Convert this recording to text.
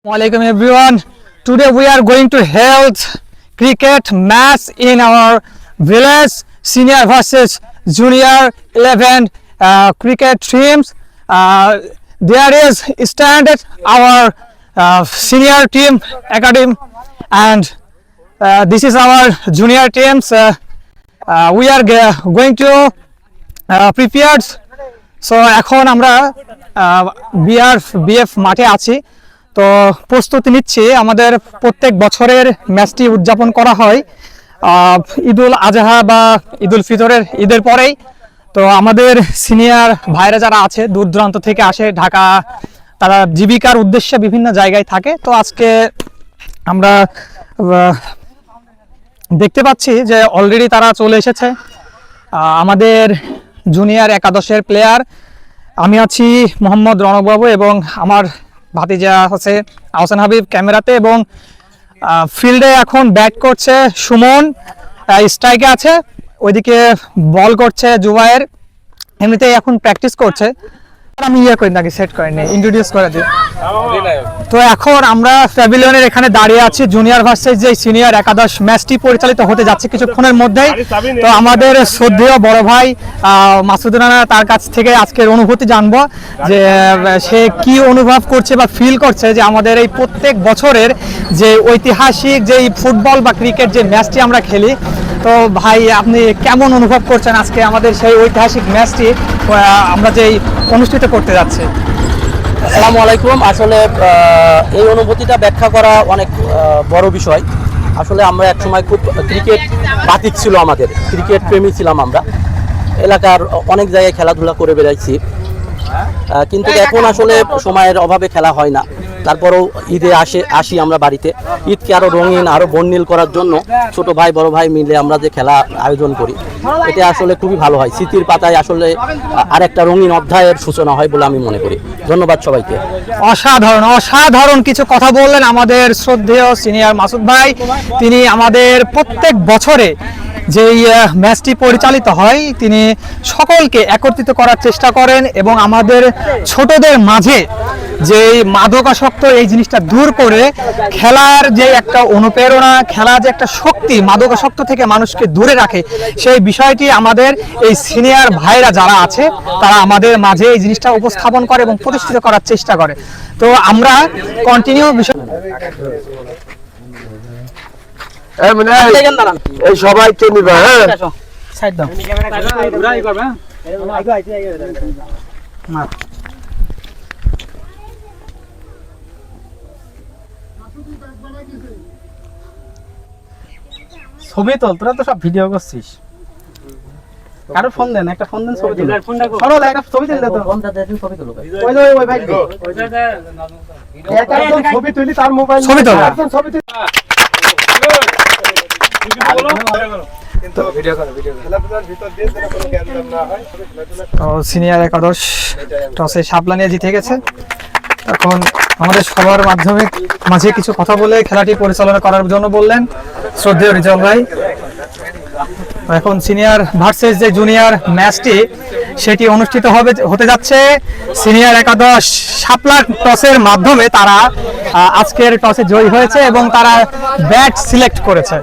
Welcome everyone. Today we are going to hold cricket match in our village senior versus junior 11 cricket teams. There is standard our senior team academy and this is our junior teams. We are going to prepared. So এখন আমরা BF মাঠে আছি তো প্রস্তুতি নিচ্ছি আমাদের প্রত্যেক বছরের ম্যাচটি উদযাপন করা হয় ঈদুল আজহা বা ঈদুল ফিতরের ঈদের পরেই তো আমাদের সিনিয়র ভাইরা যারা আছে দূর দূরান্ত থেকে আসে ঢাকা তারা জীবিকার উদ্দেশ্যে বিভিন্ন জায়গায় থাকে তো আজকে আমরা দেখতে পাচ্ছি যে অলরেডি তারা চলে এসেছে আমাদের জুনিয়র একাদশের প্লেয়ার আমি আছি মোহাম্মদ রনকবাবু এবং আমার ভাতিজা আছে আহসান হাবিব ক্যামেরাতে এবং ফিল্ডে এখন ব্যাট করছে সুমন স্ট্রাইকে আছে ওইদিকে বল করছে জুবায়ের এমনিতেই এখন প্র্যাকটিস করছে আমি করি নাকি সেট করিনি ইন্ট্রোডিউস করে দিই তো এখন আমরা প্যাভিলিয়নের এখানে দাঁড়িয়ে আছি জুনিয়র ভার্সেস যে সিনিয়র একাদশ ম্যাচটি পরিচালিত হতে যাচ্ছে কিছুক্ষণের মধ্যেই তো আমাদের শ্রদ্ধেয় বড় ভাই মাসুদুর রানা তার কাছ থেকে আজকের অনুভূতি জানবো যে সে কি অনুভব করছে বা ফিল করছে যে আমাদের এই প্রত্যেক বছরের যে ঐতিহাসিক যে ফুটবল বা ক্রিকেট যে ম্যাচটি আমরা খেলি তো ভাই আপনি কেমন অনুভব করছেন আজকে আমাদের সেই ঐতিহাসিক ম্যাচটি আমরা যেই অনুষ্ঠিত করতে যাচ্ছি আসসালামু আলাইকুম আসলে এই অনুভূতিটা ব্যাখ্যা করা অনেক বড় বিষয় আসলে আমরা একসময় খুব ক্রিকেট বাতিক ছিল আমাদের ক্রিকেট প্রেমী ছিলাম আমরা এলাকার অনেক জায়গায় খেলাধুলা করে বেড়াইছি কিন্তু এখন আসলে সময়ের অভাবে খেলা হয় না তারপরেও ঈদে আসি আমরা বাড়িতে ঈদকে আরও রঙিন আরও বর্ণিল করার জন্য ছোট ভাই বড় ভাই মিলে আমরা যে খেলা আয়োজন করি এটা আসলে খুবই ভালো হয় স্মৃতির পাতায় আসলে আরেকটা রঙিন অধ্যায়ের সূচনা হয় বলে আমি মনে করি ধন্যবাদ সবাইকে অসাধারণ কিছু কথা বললেন আমাদের শ্রদ্ধেয় সিনিয়র মাসুদ ভাই তিনি আমাদের প্রত্যেক বছরে যেই ম্যাচটি পরিচালিত হয় তিনি সকলকে একত্রিত করার চেষ্টা করেন এবং আমাদের ছোটদের মাঝে যে মাদকাসক্ত এই জিনিসটা দূর করে খেলার যে একটা অনুপ্রেরণা খেলা যে একটা শক্তি মাদকাসক্ত থেকে মানুষকে দূরে রাখে সেই বিষয়টি আমাদের এই সিনিয়র ভাইরা যারা আছে তারা আমাদের মাঝে এই জিনিসটা উপস্থাপন করে এবং প্রতিষ্ঠিত করার চেষ্টা করে তো আমরা কন্টিনিউ বিষয় সবাইকে নিবা হ্যাঁ ছবি তোল তোরা তো সব ভিডিও করছিস কারো ফোন দেন একটা ফোন দেন ছবি তুলো সরল একটা ছবি তুলে দাও ফোনটা দেন ছবি তুলো ওই ভাই একটা ছবি তুলি তার মোবাইল ছবি তোল ছবি তুলি তো সিনিয়র একাদশ টসে শাপলা নিয়ে জিতে গেছে এখন আমাদের সবার মাঝে কিছু কথা বলে খেলাটি পরিচালনা করার জন্য বললেন শ্রদ্ধেয় রিজাল ভাই এখন সিনিয়র ভার্সেস যে জুনিয়র ম্যাচটি সেটি অনুষ্ঠিত হতে যাচ্ছে সিনিয়র একাদশ শাপলা টসের মাধ্যমে তারা আজকের টসে জয়ী হয়েছে এবং তারা ব্যাট সিলেক্ট করেছে